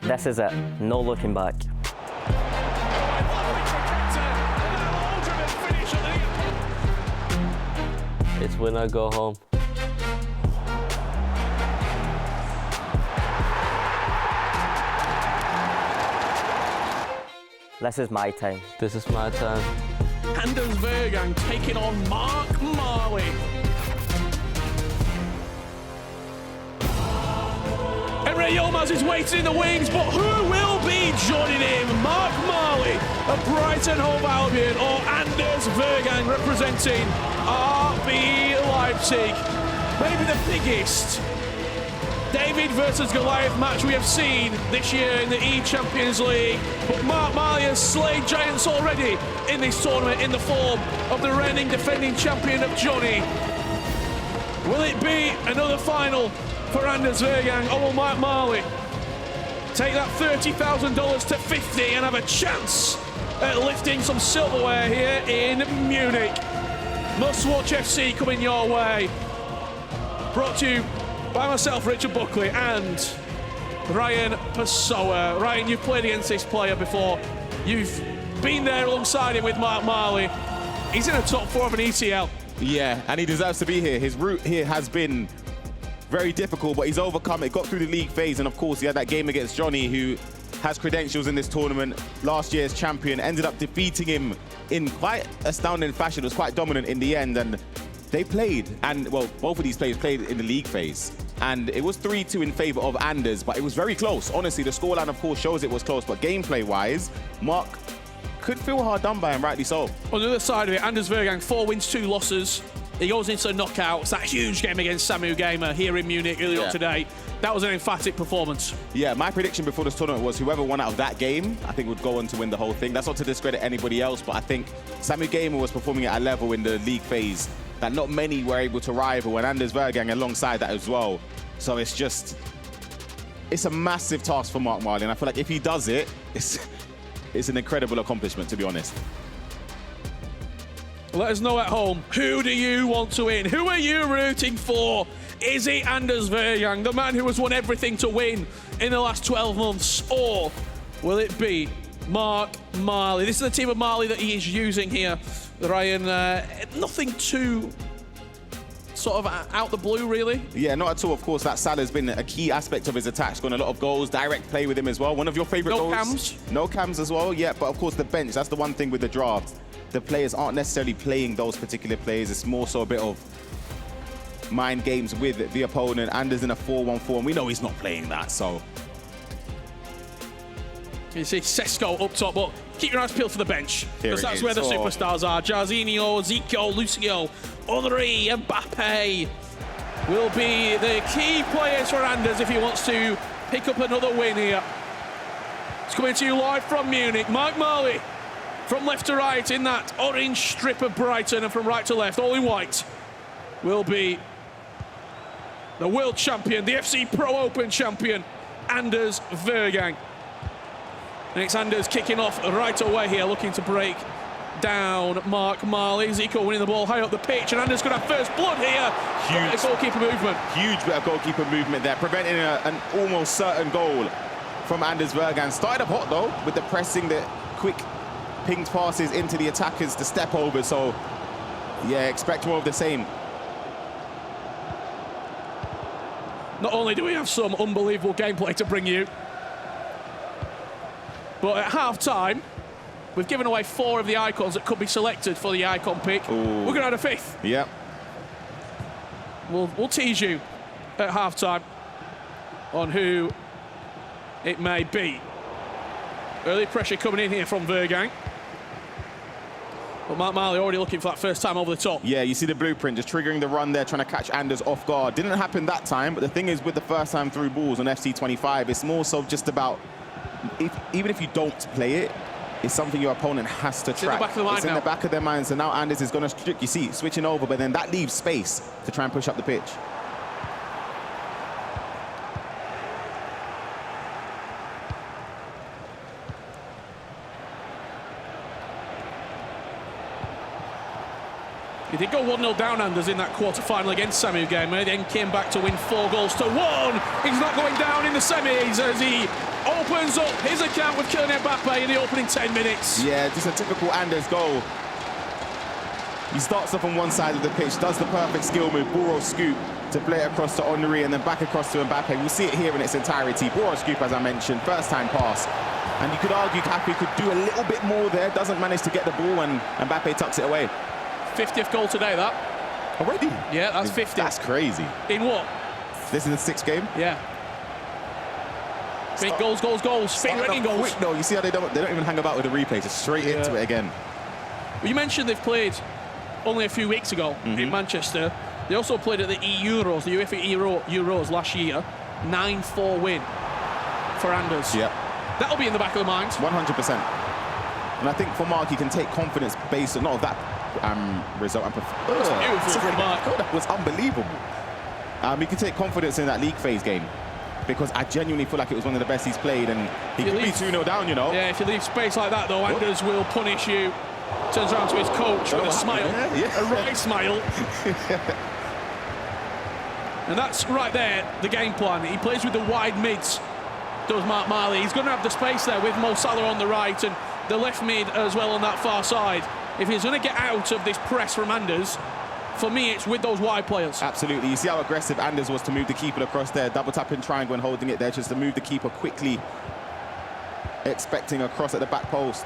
This is it, no looking back. It's when I go home. This is my time. This is my time. Anders Vejrgang taking on Marley. Emre Yilmaz is waiting in the wings, but who will be joining him? Marley of Brighton Hove Albion or Anders Vejrgang representing RB Leipzig? Maybe the biggest David versus Goliath match we have seen this year in the eChampions League. But Marley has slayed giants already in this tournament in the form of the reigning defending champion of Johnny. Will it be another final for Anders Vejrgang, or will Marley take that $30,000 to 50 and have a chance at lifting some silverware here in Munich? Must Watch FC coming your way. Brought to you by myself, Richard Buckley, and Ryan Pessoa. Ryan, you've played against this player before. You've been there alongside him with Marley. He's in the top four of an ECL. Yeah, and he deserves to be here. His route here has been very difficult, but he's overcome it, got through the league phase, and of course he had that game against Johnny, who has credentials in this tournament, last year's champion, ended up defeating him in quite astounding fashion. It was quite dominant in the end, and they played, and well, both of these players played in the league phase, and it was 3-2 in favor of Anders, but it was very close. Honestly, the scoreline of course shows it was close, but gameplay-wise, Mark could feel hard done by him, rightly so. On the other side of it, Anders Vejrgang, 4 wins, 2 losses. He goes into knockouts. That huge game against Samu Gamer here in Munich earlier on today. That was an emphatic performance. Yeah, my prediction before this tournament was whoever won out of that game, I think would go on to win the whole thing. That's not to discredit anybody else, but I think Samu Gamer was performing at a level in the league phase that not many were able to rival, and Anders Vejrgang alongside that as well. So it's a massive task for Marley, and I feel like if he does it, it's an incredible accomplishment, to be honest. Let us know at home, who do you want to win? Who are you rooting for? Is it Anders Vejrgang, the man who has won everything to win in the last 12 months? Or will it be Marley? This is the team of Marley that he is using here. Ryan, nothing too sort of out the blue, really? Yeah, not at all. Of course, that Salah's been a key aspect of his attack. He's got a lot of goals, direct play with him as well. One of your favourite goals. No cams? No cams as well, yeah. But of course, the bench, that's the one thing with the draft. The players aren't necessarily playing those particular players. It's more so a bit of mind games with the opponent. Anders in a 4-1-4, and we know he's not playing that, so. You see Sesko up top, but keep your eyes peeled for the bench, because that's where the superstars are. Jarzinho, Zico, Lucio, Henry, Mbappe will be the key players for Anders if he wants to pick up another win here. It's coming to you live from Munich. Marley from left to right in that orange strip of Brighton, and from right to left, all in white, will be the world champion, the FC Pro Open champion, Anders Vejrgang. Next, Anders kicking off right away here, looking to break down Marley. Zico winning the ball high up the pitch, and Anders going to have first blood here. Huge goalkeeper movement. Huge bit of goalkeeper movement there, preventing an almost certain goal from Anders Vejrgang. Started up hot though, with the pressing, the quick pinged passes into the attackers to step over. So, yeah, expect more of the same. Not only do we have some unbelievable gameplay to bring you, but at half-time, we've given away 4 of the icons that could be selected for the icon pick. Ooh. We're going to add a 5th. Yep. We'll tease you at half-time on who it may be. Early pressure coming in here from Vejrgang. But Marley already looking for that first time over the top. Yeah, you see the blueprint, just triggering the run there, trying to catch Anders off guard. Didn't happen that time, but the thing is, with the first time through balls on FC 25, it's more so just about, even if you don't play it, it's something your opponent has to track. It's in the back of their mind now. The back of their mind, so now Anders is going to, you see, switching over, but then that leaves space to try and push up the pitch. He did go 1-0 down, Anders, in that quarter-final against Samu Gamer, then came back to win 4-1. He's not going down in the semis as he opens up his account with Kylian Mbappe in the opening 10 minutes. Yeah, just a typical Anders goal. He starts off on one side of the pitch, does the perfect skill move, Boro scoop, to play it across to Henry and then back across to Mbappe. We'll see it here in its entirety. Boro scoop, as I mentioned, first time pass. And you could argue Cappy could do a little bit more there, doesn't manage to get the ball, and Mbappe tucks it away. 50th goal today, that. Already? Yeah, that's 50. That's crazy. In what? This is the 6th game? Yeah. Big goals, goals, goals. Big running goals. Quick, no, you see how they don't even hang about with the replay, just straight into it again. Well, you mentioned they've played only a few weeks ago in Manchester. They also played at the Euros, the UEFA Euros last year. 9-4 win for Anders. Yeah. That'll be in the back of the mind. 100%. And I think for Mark, he can take confidence based on not that result. Beautiful from Mark. That was unbelievable. He can take confidence in that league phase game, because I genuinely feel like it was one of the best he's played, and he could be 2-0 down, you know. Yeah, if you leave space like that, though, Anders will punish you. Turns around to his coach with a smile, a right smile. And that's right there, the game plan. He plays with the wide mids, does Mark Marley. He's going to have the space there with Mo Salah on the right and the left mid as well on that far side. If he's going to get out of this press from Anders, for me, it's with those wide players. Absolutely. You see how aggressive Anders was to move the keeper across there, double tapping triangle and holding it there, just to move the keeper quickly, expecting a cross at the back post.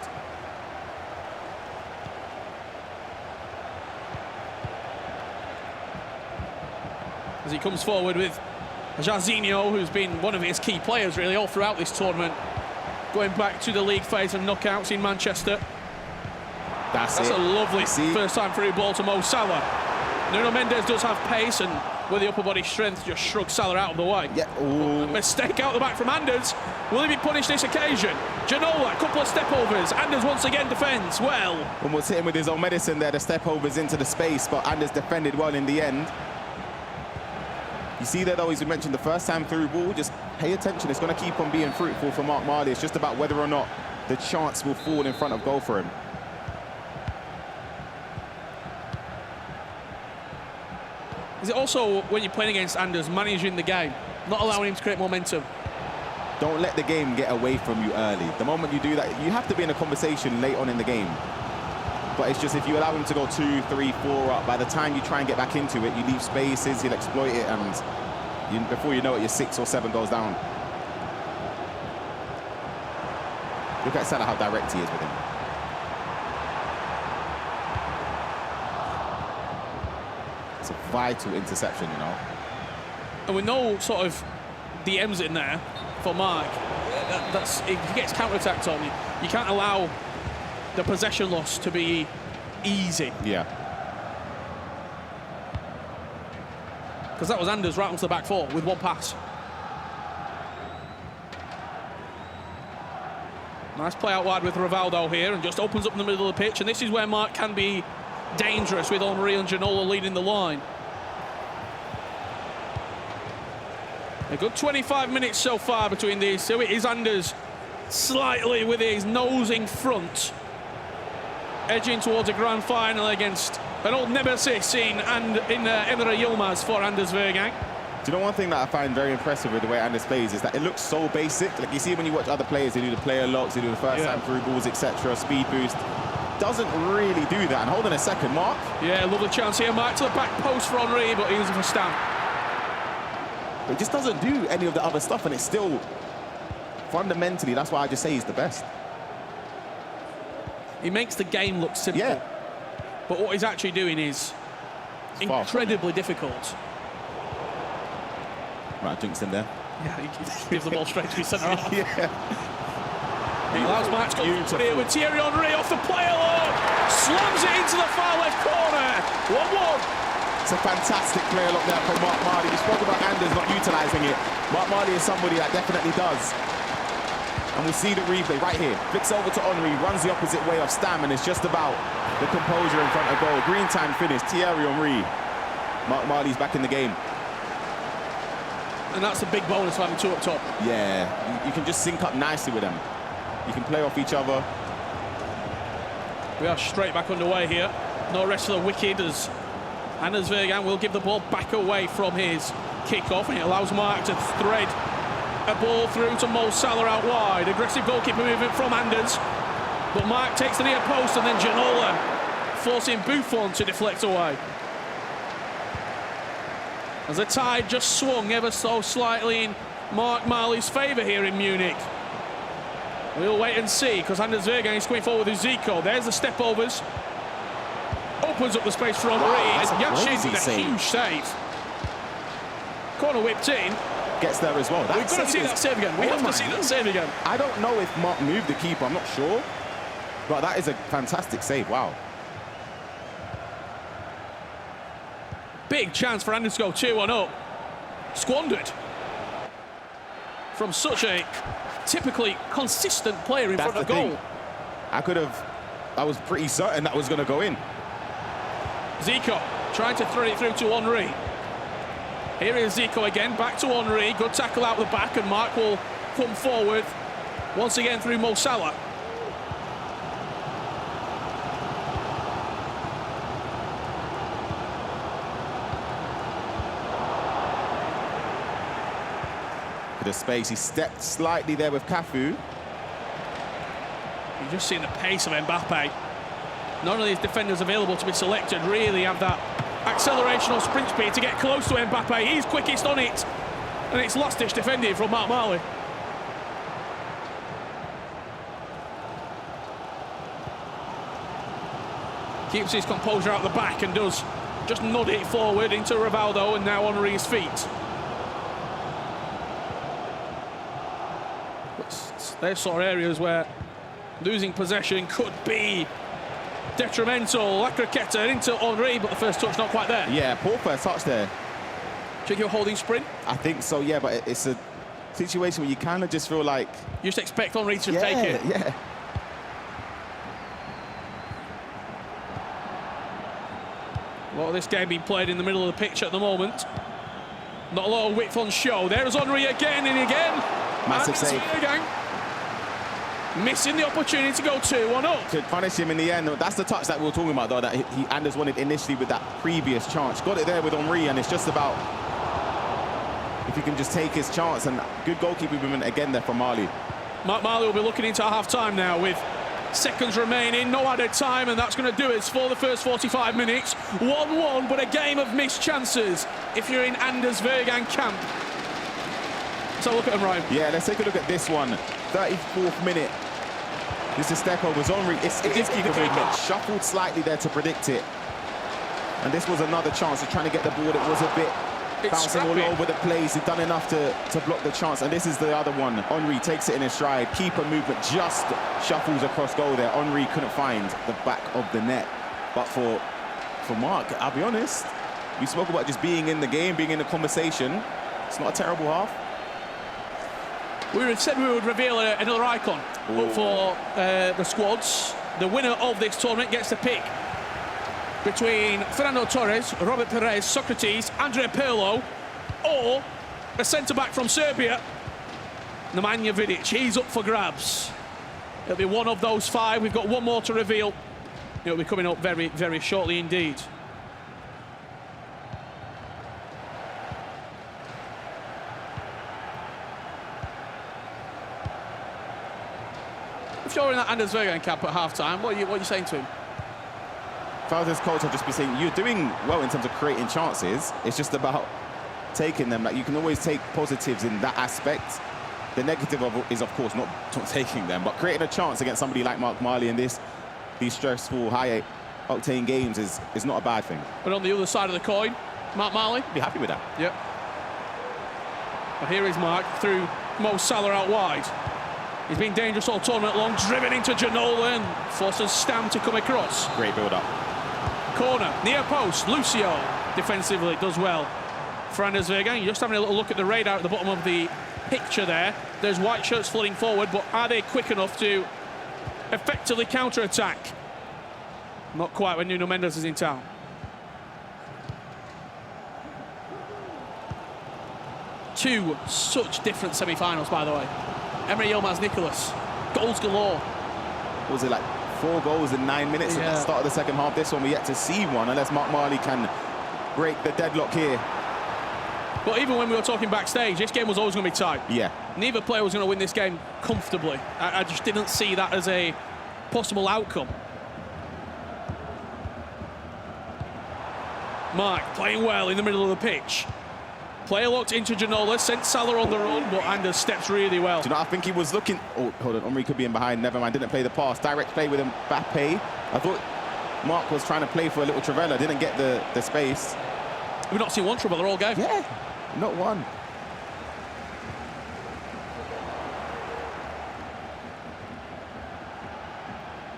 As he comes forward with Jairzinho, who's been one of his key players really all throughout this tournament, going back to the league phase and knockouts in Manchester. That's a lovely first time through ball to Mo Salah. Nuno Mendes does have pace, and with the upper body strength, just shrugs Salah out of the way. Yeah. A mistake out the back from Anders. Will he be punished this occasion? Ginola, a couple of step overs. Anders once again defends well. Almost hit him with his own medicine there, the step overs into the space, but Anders defended well in the end. You see there, though, as we mentioned, the first time through ball, just pay attention. It's going to keep on being fruitful for Mark Marley. It's just about whether or not the chance will fall in front of goal for him. Is it also, when you're playing against Anders, managing the game, not allowing him to create momentum? Don't let the game get away from you early. The moment you do that, you have to be in a conversation late on in the game. But it's just if you allow him to go 2, 3, 4 up, by the time you try and get back into it, you leave spaces, he'll exploit it, and before you know it, you're 6 or 7 goals down. Look at Salah, how direct he is with him. It's a vital interception, you know. And with no sort of DMs in there for Mark, if he gets counter-attacked on, you can't allow the possession loss to be easy. Yeah. Because that was Anders right onto the back four with one pass. Nice play out wide with Rivaldo here, and just opens up in the middle of the pitch. And this is where Mark can be dangerous with Henry and Ginola leading the line. A good 25 minutes so far between these two. It is Anders slightly with his nose in front, edging towards a grand final against an old nemesis in Emre Yilmaz for Anders Vejrgang. Do you know one thing that I find very impressive with the way Anders plays is that it looks so basic. Like you see when you watch other players, they do the player locks, they do the first time through balls, etc., speed boost. Doesn't really do that. And hold on a second, Mark. Yeah, lovely chance here, Mark, to the back post for Henry, but he was for Stam. But he just doesn't do any of the other stuff, and it's still fundamentally, that's why I just say he's the best. He makes the game look simple. Yeah. But what he's actually doing is incredibly difficult. Right, jinxed him there. Yeah, he gives the ball straight to his centre half. Yeah. He allows Max to go here with Thierry Henry off the play alone. Slams it into the far left corner. 1-1. It's a fantastic play look there from Mark Marley. We spoke about Anders not utilising it. Mark Marley is somebody that definitely does. And we'll see the replay right here. Flicks over to Henry, runs the opposite way of Stam, and it's just about the composure in front of goal. Green time finish, Thierry Henry. Mark Marley's back in the game. And that's a big bonus for having two up top. Yeah, you can just sync up nicely with them. You can play off each other. We are straight back underway here. No rest for the wicked, as Anders Vejrgang will give the ball back away from his kick-off, and it allows Mark to thread A ball through to Mo Salah out wide. Aggressive goalkeeper movement from Anders. But Mark takes the near post and then Ginola forcing Buffon to deflect away. As the tide just swung ever so slightly in Mark Marley's favour here in Munich. We'll wait and see, because Anders Vejrgang is coming forward with Zico. There's the step overs. Opens up the space for Henry. That's a Yashin with a save. huge save. Corner whipped in. Gets there as well. We've got to see that save again. We have to see that save again. I don't know if Mark moved the keeper, I'm not sure. But that is a fantastic save, wow. Big chance for Anders to go 2-1 up. Squandered. From such a typically consistent player in front of goal. I was pretty certain that was going to go in. Zico trying to thread it through to Henry. Here is Zico again, back to Henry. Good tackle out the back, and Mark will come forward once again through Mo Salah. The space, he stepped slightly there with Cafu. You've just seen the pace of Mbappe. None of these defenders available to be selected really have that acceleration or sprint speed to get close to Mbappe. He's quickest on it, and it's last-ditch defending from Mark Marley. Keeps his composure out the back and does just nod it forward into Rivaldo, and now Henry's feet. There's sort of areas where losing possession could be detrimental. La Croqueta into Henry, but the first touch not quite there. Yeah, poor first touch there. Check your holding sprint. I think so, yeah, but it's a situation where you kind of just feel like... You just expect Henry to take it. Yeah. A lot of this game being played in the middle of the pitch at the moment. Not a lot of width on show. There's Henry again and again. Massive save. Missing the opportunity to go 2-1 up. To punish him in the end. That's the touch that we were talking about, though, that Anders wanted initially with that previous chance. Got it there with Henry, and it's just about if he can just take his chance. And good goalkeeping movement again there from Marley. Mark Marley will be looking into half-time now with seconds remaining, no added time, and that's going to do it for the first 45 minutes. 1-1, but a game of missed chances if you're in Anders Vejrgang camp. So look at him, Ryan. Yeah, let's take a look at this one. 34th minute. This is step over. Henry, it is keeper movement. Shuffled slightly there to predict it. And this was another chance of trying to get the ball. It was a bit bouncing all over the place. He'd done enough to block the chance. And this is the other one. Henry takes it in his stride. Keeper movement just shuffles across goal there. Henry couldn't find the back of the net. But for Mark, I'll be honest, we spoke about just being in the game, being in the conversation. It's not a terrible half. We said we would reveal another icon up for the squads. The winner of this tournament gets to pick between Fernando Torres, Robert Perez, Socrates, Andrea Pirlo, or a centre-back from Serbia, Nemanja Vidic. He's up for grabs. It'll be one of those five. We've got one more to reveal. It'll be coming up very, very shortly indeed. If you're in that Anders Vejrgang camp at half-time, what are you saying to him? If I was his coach, I'd just be saying, you're doing well in terms of creating chances. It's just about taking them. Like, you can always take positives in that aspect. The negative is, of course, not taking them, but creating a chance against somebody like Mark Marley in these stressful, high-octane games is not a bad thing. But on the other side of the coin, Mark Marley. Be happy with that. Yep. But here is Mark through Mo Salah out wide. He's been dangerous all tournament long, driven into Ginola and forces Stam to come across. Great build-up. Corner, near post, Lucio defensively does well. For Anders Vejrgang, just having a little look at the radar at the bottom of the picture there. There's white shirts flooding forward, but are they quick enough to effectively counter-attack? Not quite when Nuno Mendes is in town. Two such different semi-finals, by the way. Emre Yilmaz Nicholas, goals galore. What was it, like 4 goals in 9 minutes at the start of the second half? This one, we yet to see one, unless Mark Marley can break the deadlock here. But even when we were talking backstage, this game was always going to be tight. Yeah. Neither player was going to win this game comfortably. I just didn't see that as a possible outcome. Mark playing well in the middle of the pitch. Player locked into Ginola, sent Salah on the run, but Anders steps really well. Do you know, I think he was looking... Oh, hold on, Henry could be in behind. Never mind, didn't play the pass. Direct play with Mbappe. I thought Mark was trying to play for a little Travella, didn't get the space. We've not seen one Travella all game. Yeah, not one.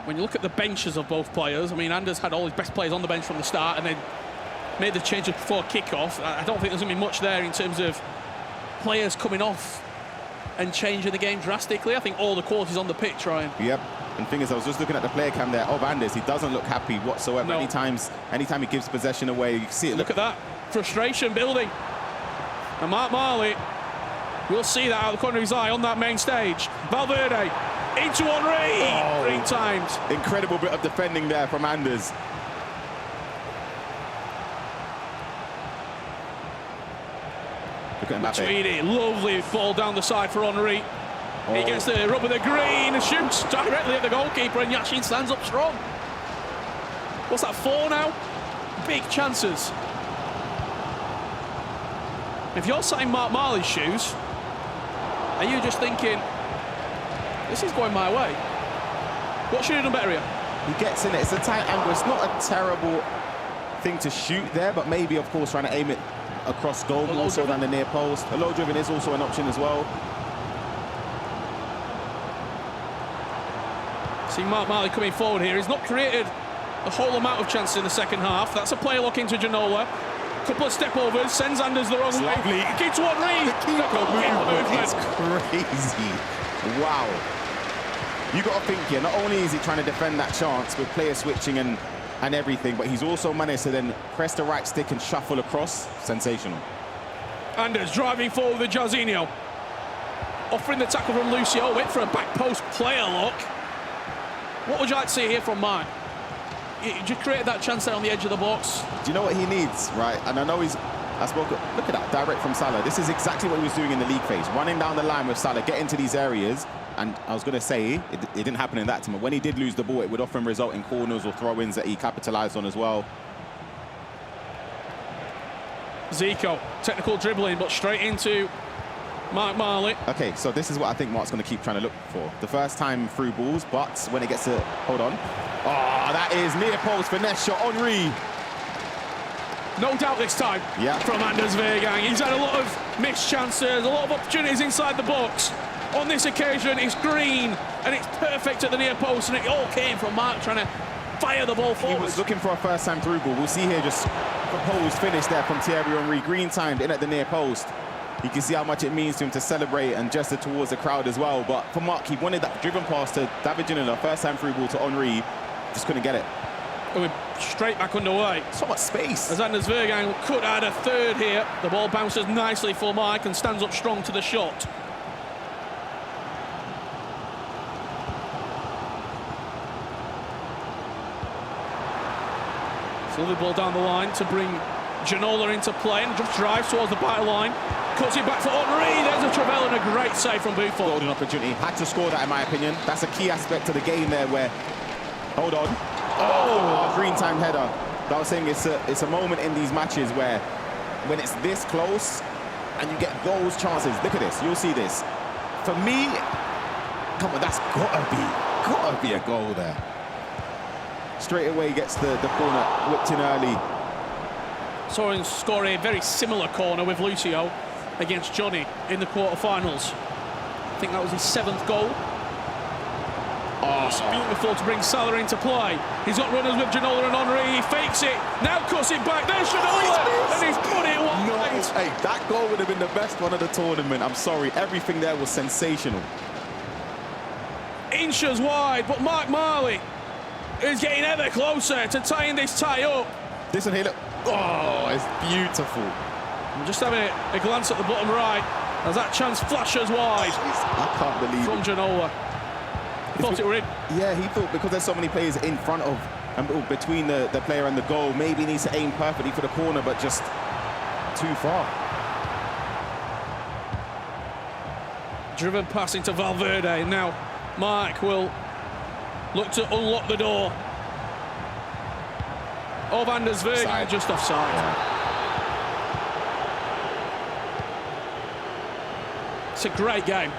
When you look at the benches of both players, I mean, Anders had all his best players on the bench from the start and then made the changes before kick-off. I don't think there's going to be much there in terms of players coming off and changing the game drastically. I think all the quality's on the pitch, Ryan. Yep. And the thing is, I was just looking at the player cam there of Anders. He doesn't look happy whatsoever. No. Anytime he gives possession away, you can see it. Look at that. Frustration building. And Mark Marley, we'll see that out of the corner of his eye on that main stage. Valverde into Henry. Oh. 3 times. Incredible bit of defending there from Anders. Look at Mbappe. Tweedy, lovely ball down the side for Henry. He gets the rub of the green and shoots directly at the goalkeeper, and Yashin stands up strong. What's that, 4 now? Big chances. If you're sat in Mark Marley's shoes, are you just thinking, this is going my way? What should he have done better here? He gets in it. It's a tight angle. It's not a terrible thing to shoot there, but maybe, of course, trying to aim it across goal more so than the near post. A low driven is also an option as well. See Mark Marley coming forward here. He's not created a whole amount of chances in the second half. That's a player lock into Ginola. Couple of step overs, sends Anders the wrong way. Lovely. Keeps Henry. It's crazy. Wow. You got to think here, not only is he trying to defend that chance with player switching and everything, but he's also managed to then press the right stick and shuffle across. Sensational. Anders driving forward with Jarzinho. Offering the tackle from Lucio. Went for a back post player lock. What would you like to see here from Mark? He just created that chance there on the edge of the box. Do you know what he needs, right? And I know look at that, direct from Salah. This is exactly what he was doing in the league phase. Running down the line with Salah, get into these areas. And I was going to say, it didn't happen in that time. But when he did lose the ball, it would often result in corners or throw-ins that he capitalized on as well. Zico, technical dribbling, but straight into Mark Marley. Okay, so this is what I think Mark's going to keep trying to look for. The first time through balls, but when it gets to... Hold on. Oh, that is near post finesse shot. Henry. No doubt this time from Anders Vejrgang. He's had a lot of missed chances, a lot of opportunities inside the box. On this occasion, it's green, and it's perfect at the near post, and it all came from Mark trying to fire the ball forward. He was looking for a first-time through ball. We'll see here just proposed finish there from Thierry Henry. Green timed in at the near post. You can see how much it means to him to celebrate and gesture towards the crowd as well. But for Mark, he wanted that driven pass to David Ginola, first-time through ball to Henry. Just couldn't get it. Going straight back underway. So much space. As Anders Vejrgang could add a third here. The ball bounces nicely for Mark and stands up strong to the shot. Lovely ball down the line to bring Ginola into play and just drives towards the back line. Cuts it back for Henry. There's a Travella and a great save from Buffon. Golden opportunity. Had to score that, in my opinion. That's a key aspect of the game there where... Hold on. Oh, green time header. But I was saying it's a moment in these matches where when it's this close and you get those chances. Look at this. You'll see this. For me, come on, that's gotta be a goal there. Straight away gets the corner whipped in early. Saw him score a very similar corner with Lucio against Johnny in the quarterfinals. I think that was his 7th goal. Oh, it's beautiful to bring Salah into play. He's got runners with Ginola and Henry. He fakes it. Now cuts it back. There's Ginola, and he's put it wide. No, hey, that goal would have been the best one of the tournament. I'm sorry, everything there was sensational. Inches wide, but Mark Marley is getting ever closer to tying this tie up. This one here, look. Oh, it's beautiful. I'm just having a glance at the bottom right as that chance flashes wide. I can't believe from it. Ginola. He thought it were in. Yeah, he thought because there's so many players in front of and between the player and the goal, maybe he needs to aim perfectly for the corner, but just too far. Driven pass into Valverde. Now Mike will look to unlock the door of Anders Vejrgang, just offside. Yeah. It's a great game,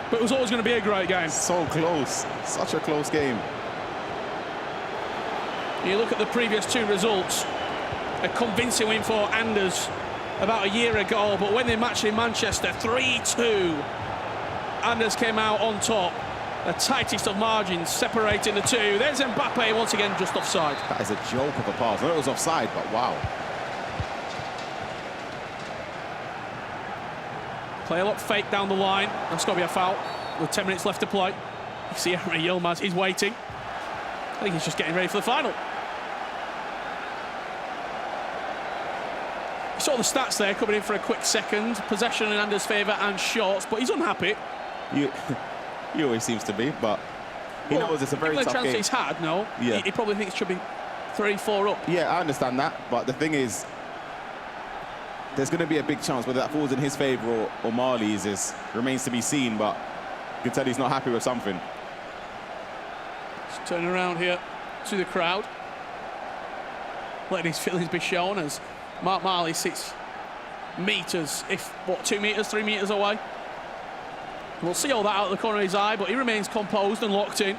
but it was always going to be a great game. So close, such a close game. You look at the previous two results, a convincing win for Anders about a year ago, but when they matched in Manchester, 3-2, Anders came out on top. The tightest of margins separating the two. There's Mbappe once again just offside. That is a joke of a pass. I know it was offside, but wow. Play a lot fake down the line. That's got to be a foul with 10 minutes left to play. You see Emre Yilmaz, he's waiting. I think he's just getting ready for the final. You saw the stats there coming in for a quick second. Possession in Anders' favour and shots, but he's unhappy. He always seems to be, but he knows it's a very tough chance game. he's had, no. Yeah. He probably thinks it should be 3-4 up. Yeah, I understand that, but the thing is, there's going to be a big chance whether that falls in his favour or Marley's remains to be seen, but you can tell he's not happy with something. Just turn around here to the crowd, letting his feelings be shown as Mark Marley sits metres, if what, 2 metres, 3 metres away. We'll see all that out of the corner of his eye, but he remains composed and locked in.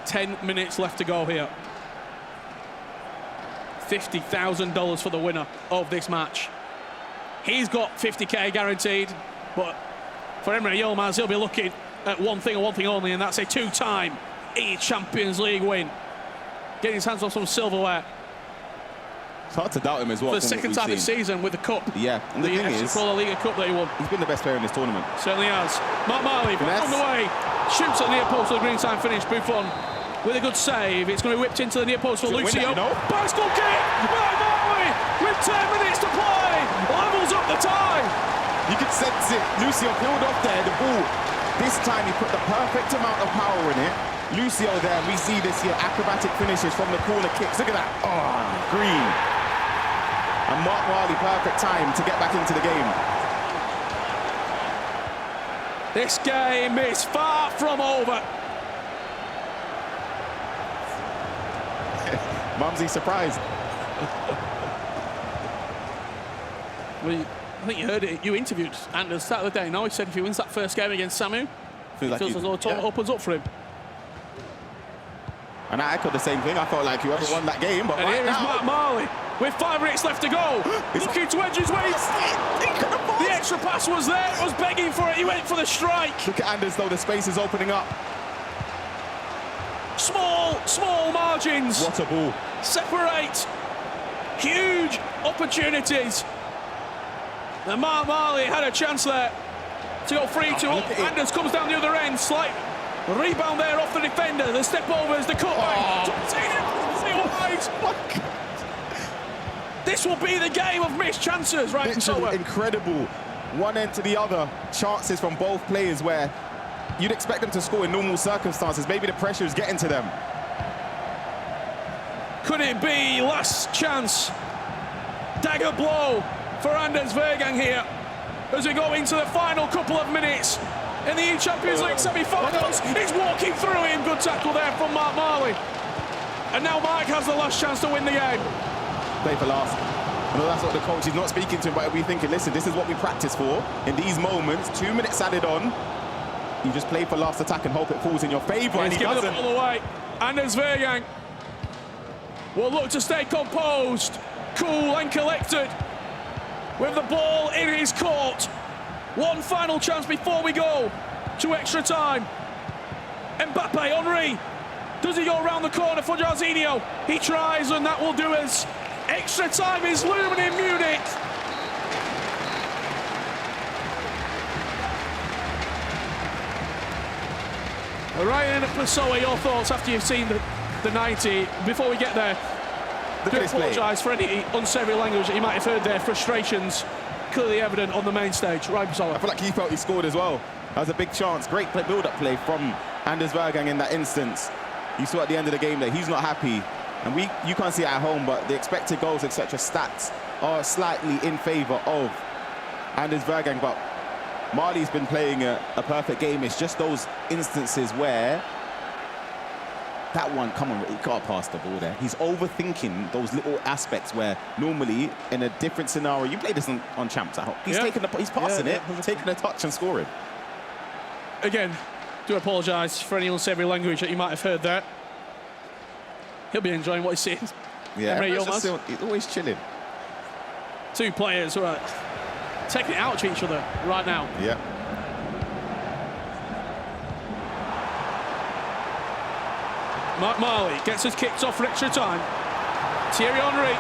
$10 minutes left to go here. $50,000 for the winner of this match. He's got 50k guaranteed, but for Emre Yilmaz, he'll be looking at one thing and one thing only, and that's a two-time eChampions League win. Getting his hands on some silverware. It's hard to doubt him as well. For the second time this season with the cup. Yeah, and the thing is, Liga Cup that he won. He's been the best player in this tournament. Certainly has. Mark Marley on the way, shoots at the near post for the green sign finish. Buffon with a good save. It's going to be whipped into the near post for Lucio. Bicycle kick! Mark Marley with 10 minutes to play. Levels up the tie. You can sense it. Lucio peeled off there. The ball. This time he put the perfect amount of power in it. Lucio there. We see this here acrobatic finishes from the corner kicks. Look at that. Oh, green. And Mark Marley, perfect time to get back into the game. This game is far from over. Mumsy surprised. Well, I think you heard it. You interviewed Anders Saturday. No, he said if he wins that first game against Samu, feels as though the tournament opens up for him. And I echoed the same thing. I felt like whoever won that game, but and right here is Mark Marley with 5 minutes left to go. Looking to edge his way. The extra pass was there. It was begging for it. He went for the strike. Look at Anders though. The space is opening up. Small margins. What a ball. Separate. Huge opportunities. And Mark Marley had a chance there to go 3-2 up. Anders comes down the other end. Slight rebound there off the defender. The step over is the cutback. This will be the game of missed chances, right? Incredible. One end to the other. Chances from both players where you'd expect them to score in normal circumstances. Maybe the pressure is getting to them. Could it be last chance? Dagger blow for Anders Vejrgang here as we go into the final couple of minutes in the eChampions League semi-finals. He's walking through him. Good tackle there from Mark Marley. And now Mike has the last chance to win the game. Play for last. I know that's what the coach is not speaking to him, but he'll be thinking, listen, this is what we practice for. In these moments, 2 minutes added on, you just play for last attack and hope it falls in your favour, and he doesn't. The ball away. Anders Vejrgang will look to stay composed, cool and collected with the ball in his court. One final chance before we go to extra time. Mbappe, Henry. Does he go around the corner for Jarzinho? He tries, and that will do us. Extra time is looming in Munich. Ryan Pessoa, your thoughts after you've seen the 90. Before we get there, I do apologise for any unsavoury language that you might have heard there. Frustrations clearly evident on the main stage. Ryan Pessoa. I feel like he felt he scored as well. That was a big chance. Great build-up play from Anders Vejrgang in that instance. You saw at the end of the game that he's not happy. And you can't see it at home, but the expected goals, etc. stats are slightly in favour of Anders Vejrgang. But Marley's been playing a perfect game. It's just those instances where that one, come on, he can't pass the ball there. He's overthinking those little aspects where normally in a different scenario, you play this on champs at home. He's he's passing it, taking a touch and scoring. Again, do apologise for any unsavoury language that you might have heard there. He'll be enjoying what he's seeing. Yeah, he's always chilling. Two players who are taking it out to each other right now. Yeah. Marley gets us kicked off for extra time. Thierry Henry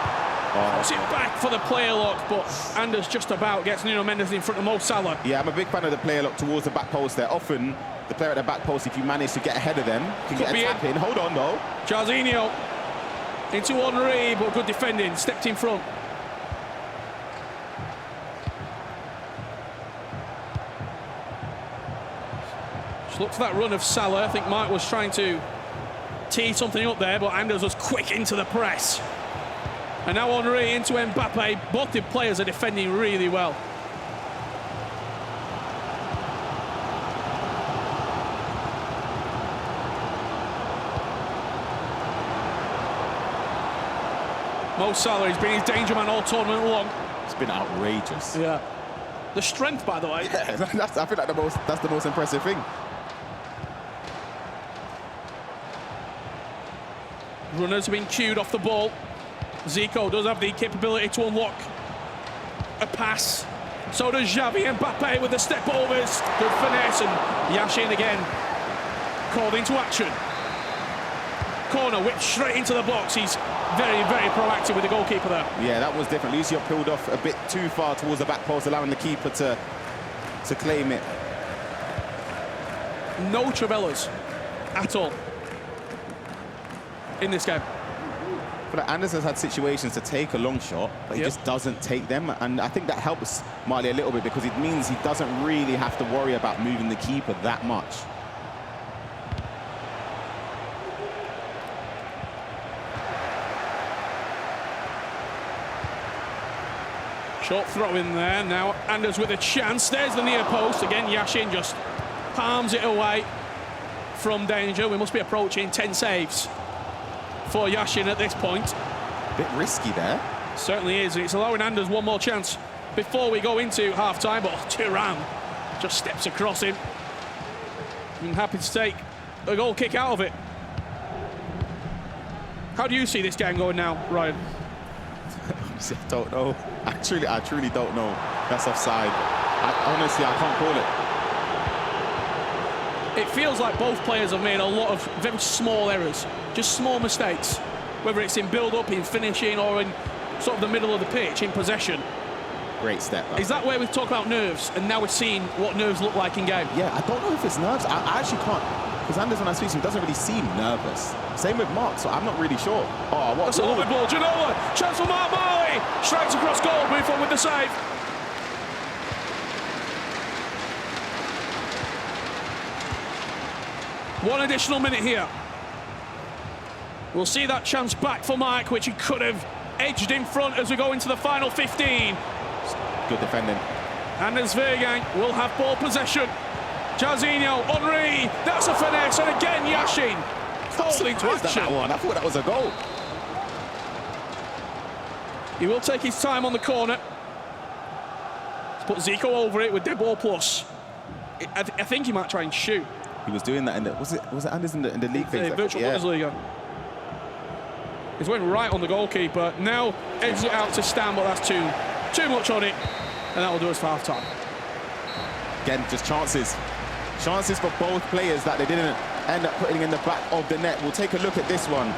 puts it back for the player lock, but Anders just about gets Nuno Mendes in front of Mo Salah. Yeah, I'm a big fan of the player lock towards the back post there. Often, the player at the back post, if you manage to get ahead of them, can get a tap in. Hold on, though. Jarzinho into Henry, but good defending, stepped in front. Just look for that run of Salah. I think Mike was trying to tee something up there, but Anders was quick into the press. And now Henry into Mbappe. Both the players are defending really well. Mo Salah has been his danger man all tournament long. It's been outrageous. Yeah. The strength, by the way. Yeah, I feel like that's the most impressive thing. Runners have been cued off the ball. Zico does have the capability to unlock a pass. So does Xavi. Mbappe with the step overs. Good finesse, and Yashin again called into action. Corner whipped straight into the box. He's very, very proactive with the goalkeeper there. Yeah, that was different. Lucio peeled off a bit too far towards the back post, allowing the keeper to claim it. No Travellas at all in this game. I feel like Anders has had situations to take a long shot, but he just doesn't take them. And I think that helps Marley a little bit because it means he doesn't really have to worry about moving the keeper that much. Short throw in there. Now Anders with a chance. There's the near post. Again, Yashin just palms it away from danger. We must be approaching 10 saves for Yashin at this point. Bit risky there. Certainly is. It's allowing Anders one more chance before we go into half-time, but Thuram just steps across him. I'm happy to take a goal kick out of it. How do you see this game going now, Ryan? I don't know. I truly don't know. That's offside. Honestly, I can't call it. It feels like both players have made a lot of very small errors, just small mistakes, whether it's in build-up, in finishing, or in sort of the middle of the pitch, in possession. Great step. Is that where we talk about nerves, and now we're seeing what nerves look like in game? Yeah, I don't know if it's nerves. I actually can't, because Anders, when I speak to him, doesn't really seem nervous. Same with Mark, so I'm not really sure. Oh, what? That's a lovely ball. Ginola, chance for Mark Marley. Strikes across goal, move on with the save. One additional minute here. We'll see that chance back for Mike, which he could have edged in front as we go into the final 15. Good defending. Anders Vejrgang will have ball possession. Jarzinho, Henry, that's a finesse, and again Yashin called into action. That one. I thought that was a goal. He will take his time on the corner. Put Zico over it with dead ball plus. I think he might try and shoot. He was doing that in the, was it Anders in the league phase? Virtual Bundesliga. He's went right on the goalkeeper. Now edges it out to Stan, but that's too much on it, and that will do us for half time. Again, just chances for both players that they didn't end up putting in the back of the net. We'll take a look at this one.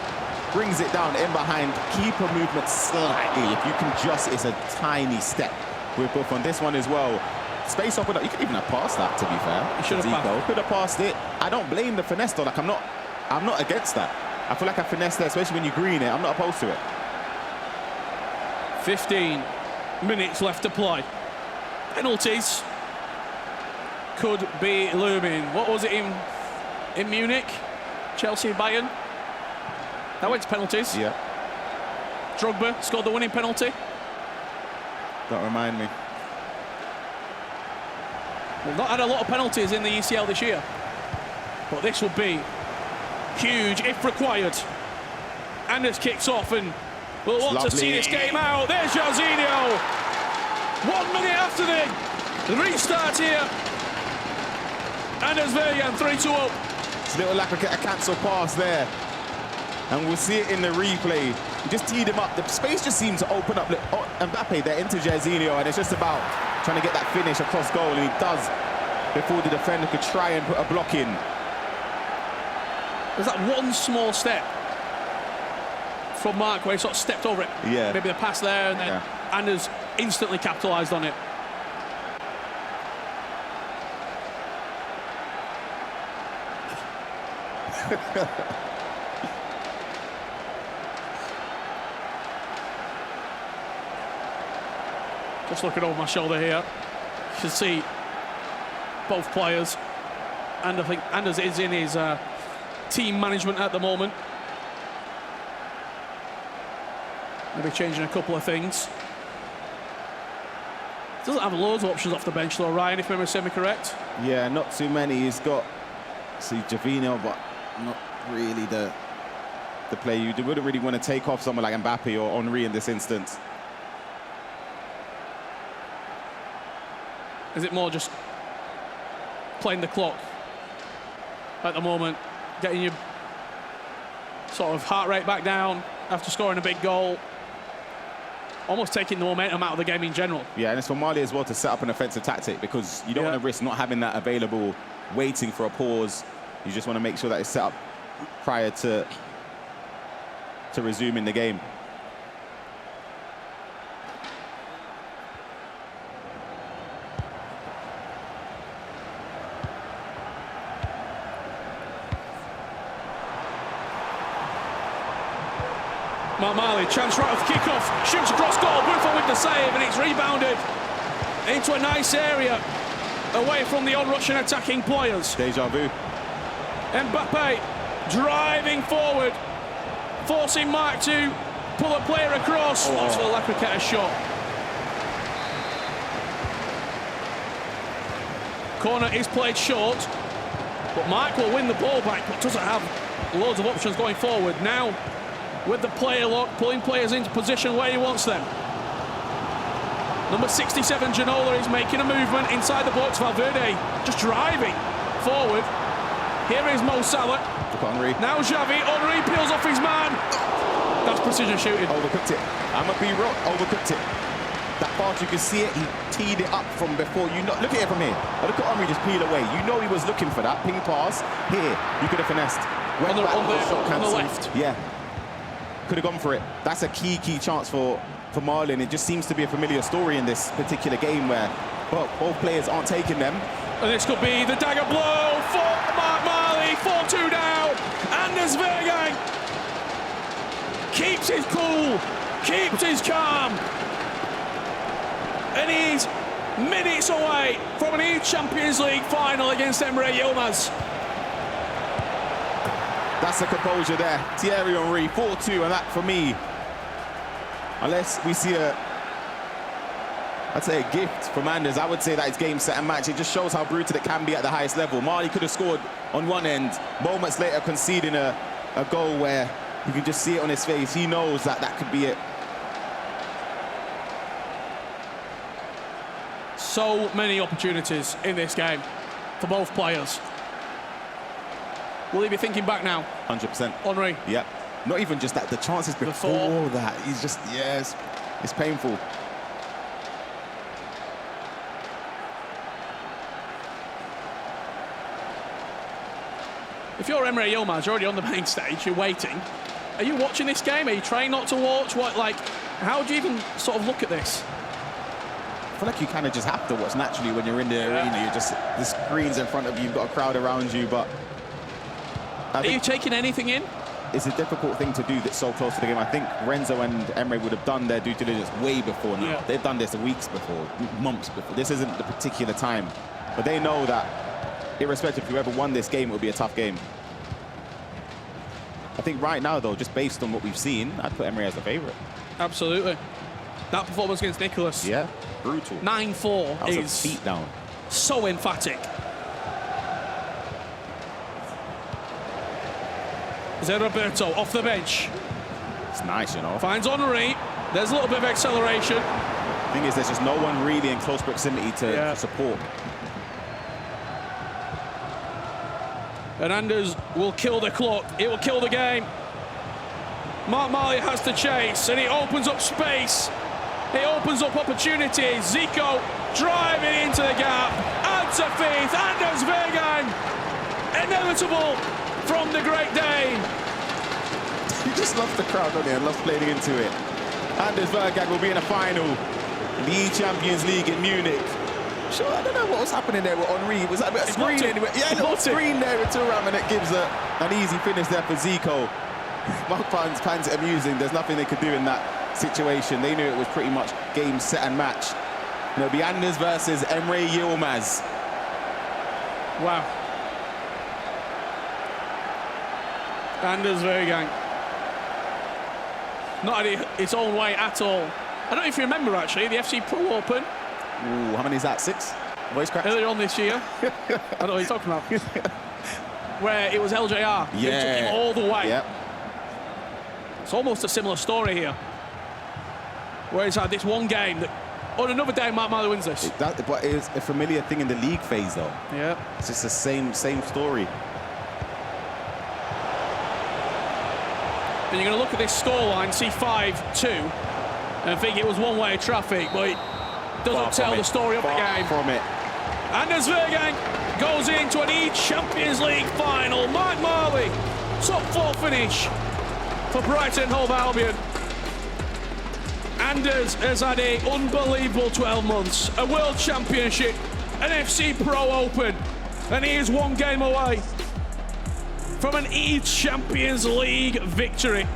Brings it down in behind, keeper movement slightly. If you can just, it's a tiny step with both on this one as well. Space off, you could even have passed that, to be fair. He should have could have passed it. I don't blame the finesse though. Like I'm not against that. I feel like a finesse there, especially when you green it. I'm not opposed to it. 15 minutes left to play. Penalties could be looming. What was it in Munich? Chelsea, Bayern? That went to penalties. Yeah. Drogba scored the winning penalty. Don't remind me. We've not had a lot of penalties in the ECL this year, but this will be huge if required. Anders kicks off and we'll want to see this game out. There's Jorginho. 1 minute after the restart here. Anders Vejrgang 3-2 up. It's a little like a cancel pass there. And we'll see it in the replay. He just teed him up. The space just seemed to open up. Mbappe, they're into Jorginho, and it's just about trying to get that finish across goal, and he does before the defender could try and put a block in. There's that one small step from Mark where he sort of stepped over it. Yeah. Maybe the pass there, and then Anders instantly capitalised on it. Just looking over my shoulder here, you can see both players, and I think Anders is in his team management at the moment. Maybe changing a couple of things. Doesn't have loads of options off the bench though, Ryan, if memory serves me correct. Yeah, not too many. He's got, Jorginho, but not really the player you wouldn't really want to take off someone like Mbappe or Henry in this instance. Is it more just playing the clock at the moment, getting your sort of heart rate back down after scoring a big goal, almost taking the momentum out of the game in general? Yeah, and it's for Marley as well to set up an offensive tactic, because you don't want to risk not having that available, waiting for a pause. You just want to make sure that it's set up prior to resuming the game. Marley, chance right off the kickoff, shoots across goal, Buffon with the save, and it's rebounded into a nice area away from the on-rushing attacking players. Deja vu. Mbappe driving forward, forcing Mark to pull a player across. Lots for the Lacroqueta shot. Corner is played short, but Mark will win the ball back, but doesn't have loads of options going forward. Now, with the player lock, pulling players into position where he wants them. Number 67, Ginola, is making a movement inside the box. Valverde just driving forward. Here is Mo Salah. Now Xavi. Henry peels off his man. That's precision shooting. Overcooked it. I'm going to be real. Overcooked it. That pass, you can see it. He teed it up from before. Look at it from here. Look at Henry just peel away. You know he was looking for that ping pass. Here, you could have finessed. On the left. Yeah. Could have gone for it. That's a key chance for Marley, and it just seems to be a familiar story in this particular game where, well, both players aren't taking them. And this could be the dagger blow for Mark Marley. 4-2 down. Anders Vejrgang keeps his cool, keeps his calm, and he's minutes away from an eChampions League final against Emre Yilmaz. That's the composure there. Thierry Henry, 4-2, and that for me, unless we see I'd say a gift from Anders, I would say that it's game, set and match. It just shows how brutal it can be at the highest level. Marley could have scored on one end, moments later conceding a goal where you can just see it on his face. He knows that that could be it. So many opportunities in this game for both players. Will he be thinking back now? 100%. Henry. Yeah. Not even just that, the chances before that. He's just, yes, it's painful. If you're Emre Yilmaz, you're already on the main stage, you're waiting. Are you watching this game? Are you trying not to watch? How do you even sort of look at this? I feel like you kind of just have to watch naturally when you're in the arena. You're just, the screen's in front of you, you've got a crowd around you, but are you taking anything in? It's a difficult thing to do that's so close to the game. I think Renzo and Emre would have done their due diligence way before now. Yeah. They've done this weeks before, months before. This isn't the particular time. But they know that irrespective of whoever won this game, it will be a tough game. I think right now, though, just based on what we've seen, I'd put Emery as the favourite. Absolutely. That performance against Nicholas. Yeah, brutal. 9-4 That was is a beat down. so emphatic. Roberto off the bench. It's nice, you know. Finds Henry. There's a little bit of acceleration. Thing is, there's just no one really in close proximity to support. Hernandez will kill the clock. It will kill the game. Mark Marley has to chase, and it opens up space. It opens up opportunities. Zico driving into the gap. Adds to faith. Anders Vejrgang. Inevitable from the Great Dane. He just loves the crowd, doesn't he? And loves playing into it. Anders Vejrgang will be in a final in the eChampions League in Munich. Sure, I don't know what was happening there with Henry. Was that a bit of screen anyway? Yeah, a little screen there with Thuram, and it gives an easy finish there for Zico. Mark finds it amusing. There's nothing they could do in that situation. They knew it was pretty much game, set, and match. And it'll be Anders versus Emre Yilmaz. Wow. Anders Vejrgang. Not in its own way at all. I don't know if you remember, actually, the FC Pro Open. Ooh, how many is that? 6? Voice cracks? Earlier on this year. I don't know what you're talking about. Where it was LJR who took him all the way. Yep. It's almost a similar story here. Where he's had this one game that, on another day, Mark Marley wins this. But it's a familiar thing in the league phase, though. Yeah. It's just the same story. And you're going to look at this scoreline, see 5-2, and think it was one-way traffic, but it doesn't tell the story of the game. From it. Anders Vejrgang goes into an eChampions League final. Mark Marley, top 4 finish for Brighton Hove Albion. Anders has had an unbelievable 12 months, a World Championship, an FC Pro Open, and he is one game away from an eChampions League victory.